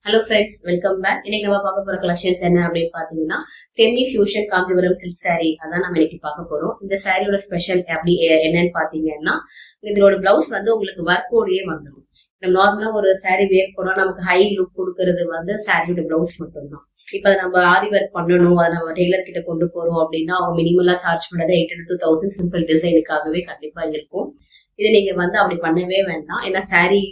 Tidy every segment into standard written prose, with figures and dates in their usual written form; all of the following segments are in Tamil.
Hello friends, welcome back. இன்னைக்கு நம்ம பார்க்க போற கலெக்ஷன்ஸ் என்ன அப்படின்னு பாத்தீங்கன்னா, semi fusion Kanchipuram silk sorry அதான் நம்ம இன்னைக்கு பார்க்க போறோம். இந்த சாரியோட ஸ்பெஷல் அப்படி என்னன்னு பாத்தீங்கன்னா, இதோட பிளவுஸ் வந்து உங்களுக்கு ஒர்க்கோடயே வந்துடும். நம்ம நார்மலா ஒரு சாரி வேர் போனா நமக்கு ஹை லுக் கொடுக்கறது வந்து சாரியோட பிளவுஸ் மட்டும்தான். இப்ப நம்ம ஆரி ஒர்க் பண்ணணும், அதை நம்ம டெய்லர் கிட்ட கொண்டு போறோம் அப்படின்னா அவங்க மினிமலா சார்ஜ் பண்ணது 800 to 1000 சிம்பிள் டிசைனுக்காகவே கண்டிப்பா இருக்கும். இது நீங்க வந்து அப்படி பண்ணவே வேண்டாம். ஏன்னா சாரி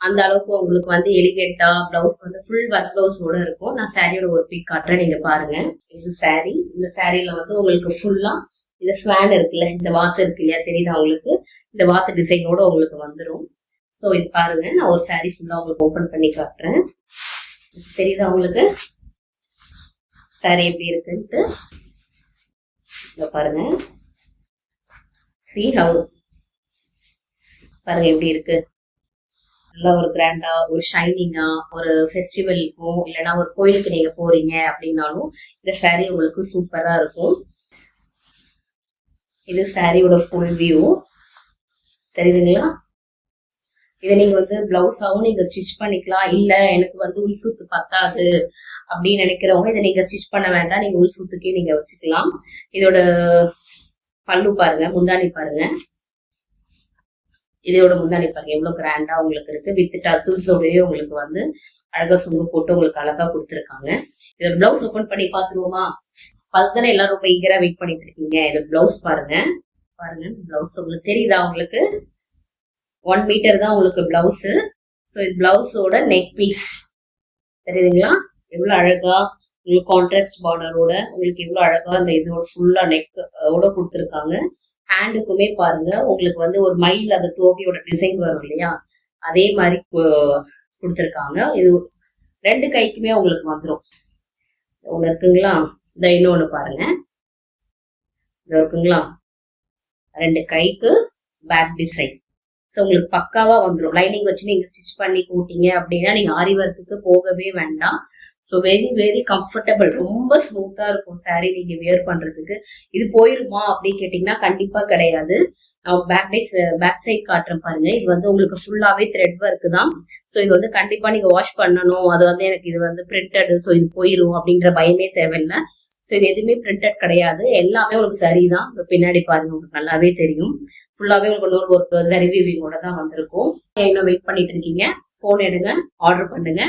அந்த அளவுக்கு உங்களுக்கு வந்து எலிகெண்டா பிளவுஸ் வந்து ஃபுல் ஒர்க் பிளவுஸோட இருக்கும். நான் சாரியோட ஒரு பிக் காட்டுறேன், நீங்க பாருங்க. இது சாரி. இந்த சாரியில வந்து உங்களுக்கு ஃபுல்லா இந்த ஸ்வான் இருக்குல்ல, இந்த வாத்து இருக்கு இல்லையா, தெரியுதா உங்களுக்கு? இந்த வாத்து டிசைனோட உங்களுக்கு வந்துடும். ஸோ இது பாருங்க, நான் ஒரு சாரி ஃபுல்லா உங்களுக்கு ஓபன் பண்ணி காட்டுறேன். தெரியுதா உங்களுக்கு சாரி எப்படி இருக்குன்ட்டு? பாருங்க, see how பாருங்க எப்படி இருக்கு. நல்லா ஒரு கிராண்டா, ஒரு ஷைனிங்கா, ஒரு ஃபெஸ்டிவலுக்கும் இல்லைன்னா ஒரு கோயிலுக்கு நீங்க போறீங்க அப்படின்னாலும் இந்த சாரீ உங்களுக்கு சூப்பரா இருக்கும். இது சாரியோட ஃபுல் வியூ தெரியுதுங்களா? இதை நீங்க வந்து பிளவுஸாவும் நீங்க ஸ்டிச் பண்ணிக்கலாம். இல்ல எனக்கு வந்து உள் சூத்து பத்தாது அப்படின்னு நினைக்கிறவங்க இதை நீங்க ஸ்டிச் பண்ண வேண்டாம், நீங்க உள் சூத்துக்கே நீங்க வச்சுக்கலாம். இதோட பல்லு பாருங்க, முந்தானி பாருங்க. இதோட முந்தானி பாருங்க எவ்வளவு கிராண்டா உங்களுக்கு இருக்கு. வித் டசில்ஸோடய உங்களுக்கு வந்து அழகா சுங்க போட்டு உங்களுக்கு அழகா கொடுத்துருக்காங்க. இதோட பிளவுஸ் ஓபன் பண்ணி பாத்துருவோமா? அதுதானே எல்லாரும் ரொம்ப ஈகரா வெயிட் பண்ணிட்டு இருக்கீங்க. இதோட பிளவுஸ் பாருங்க. பாருங்க பிளவுஸ் உங்களுக்கு தெரியுதா? உங்களுக்கு 1 மீட்டர் தான் உங்களுக்கு பிளவுஸ். ஸோ இது பிளவுஸோட நெக் பீஸ் தெரியுதுங்களா? எவ்வளவு அழகா உங்களுக்கு கான்ட்ராஸ்ட் பார்டரோட உங்களுக்கு எவ்வளவு அழகா அந்த இதோட ஃபுல்லா நெக் ஓட கொடுத்துருக்காங்க. ஹேண்டுக்குமே பாருங்க உங்களுக்கு வந்து ஒரு மயில் அந்த தோகையோட டிசைன் வரும் இல்லையா, அதே மாதிரி கொடுத்துருக்காங்க. இது 2 கைக்குமே உங்களுக்கு வந்துடும். ஒண்ணு இருக்குங்களா, இந்த இன்னொன்னு பாருங்க, இது இருக்குங்களா, 2 கைக்கு பேக் டிசைன். ஸோ உங்களுக்கு பக்காவா வந்துடும். லைனிங் வச்சு நீங்க ஸ்டிச் பண்ணி போட்டீங்க அப்படின்னா நீங்க ஆரி ஒர்க்குக்கு போகவே வேண்டாம். ஸோ வெரி வெரி கம்ஃபர்டபுள், ரொம்ப ஸ்மூத்தா இருக்கும் சாரி நீங்க வியர் பண்றதுக்கு. இது போயிருமா அப்படின்னு கேட்டீங்கன்னா கண்டிப்பா கிடையாது. நான் பேக் சைட் காட்டுறேன் பாருங்க. இது வந்து உங்களுக்கு ஃபுல்லாவே த்ரெட் ஒர்க் தான். ஸோ இது வந்து கண்டிப்பா நீங்க வாஷ் பண்ணணும். அது வந்து எனக்கு இது வந்து பிரிண்டட், ஸோ இது போயிரும் அப்படின்ற பயமே தேவையில்லை. ஸோ இது எதுவுமே பிரிண்டட் கிடையாது, எல்லாமே உங்களுக்கு சரிதான். பின்னாடி பாருங்க, உங்களுக்கு நல்லாவே தெரியும். ஃபுல்லாவே உங்களுக்கு நூல் ஒர்க் சரி வீவிங்கோட தான் வந்திருக்கும். இன்னும் வெயிட் பண்ணிட்டு இருக்கீங்க, போன் எடுங்க, ஆர்டர் பண்ணுங்க.